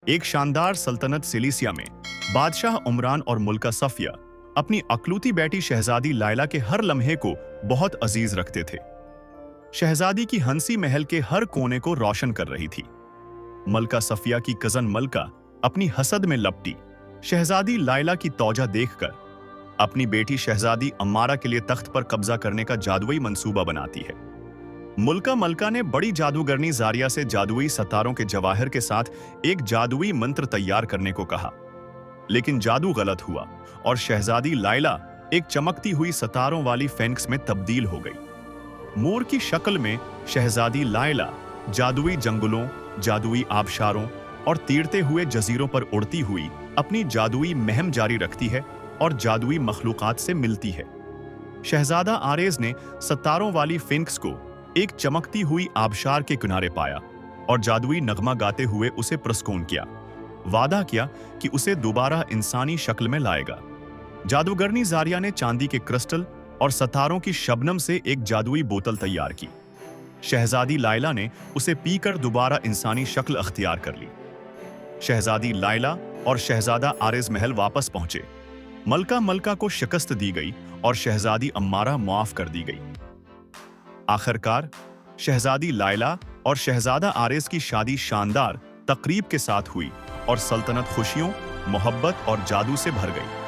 एक शानदार सल्तनत सिलीसिया में बादशाह उमरान और मुल्का सफिया अपनी अकलूती बेटी शहजादी लायला के हर लम्हे को बहुत अजीज रखते थे। शहजादी की हंसी महल के हर कोने को रोशन कर रही थी। मलका सफिया की कजन मलका अपनी हसद में लपटी शहजादी लायला की तौजा देखकर अपनी बेटी शहजादी अम्मारा के लिए तख्त पर कब्जा करने का जादुई मंसूबा बनाती है। मलका ने बड़ी जादूगरनी जारिया से जादुई सतारों के जवाहर के साथ एक जादुई मंत्र तैयार करने को कहा, लेकिन जादू गलत हुआ और शहजादी लायला एक चमकती हुई सतारों वाली फेनिक्स में तब्दील हो गई। मोर की शक्ल में शहजादी लायला जादुई जंगलों, जादुई आबशारों और तीरते हुए जजीरों पर उड़ती हुई अपनी जादुई मुहिम जारी रखती है और जादुई मखलूकात से मिलती है। शहजादा आरेज ने सतारों वाली फेनिक्स को एक चमकती हुई आबशार के किनारे पाया और जादुई नगमा गाते हुए उसे प्रस्कोन किया। वादा किया कि उसे दोबारा इंसानी शक्ल में लाएगा। जादूगरनी जारिया ने चांदी के क्रिस्टल और सतारों की शबनम से एक जादुई बोतल तैयार की। शहजादी लायला ने उसे पीकर दोबारा इंसानी शक्ल अख्तियार कर ली। शहजादी लायला और शहजादा आरेज महल वापस पहुंचे। मलका को शिकस्त दी गई और शहजादी अम्मारा मुआफ कर दी गई। आखिरकार शहजादी लायला और शहजादा आरेज की शादी शानदार तकरीब के साथ हुई और सल्तनत खुशियों, मोहब्बत और जादू से भर गई।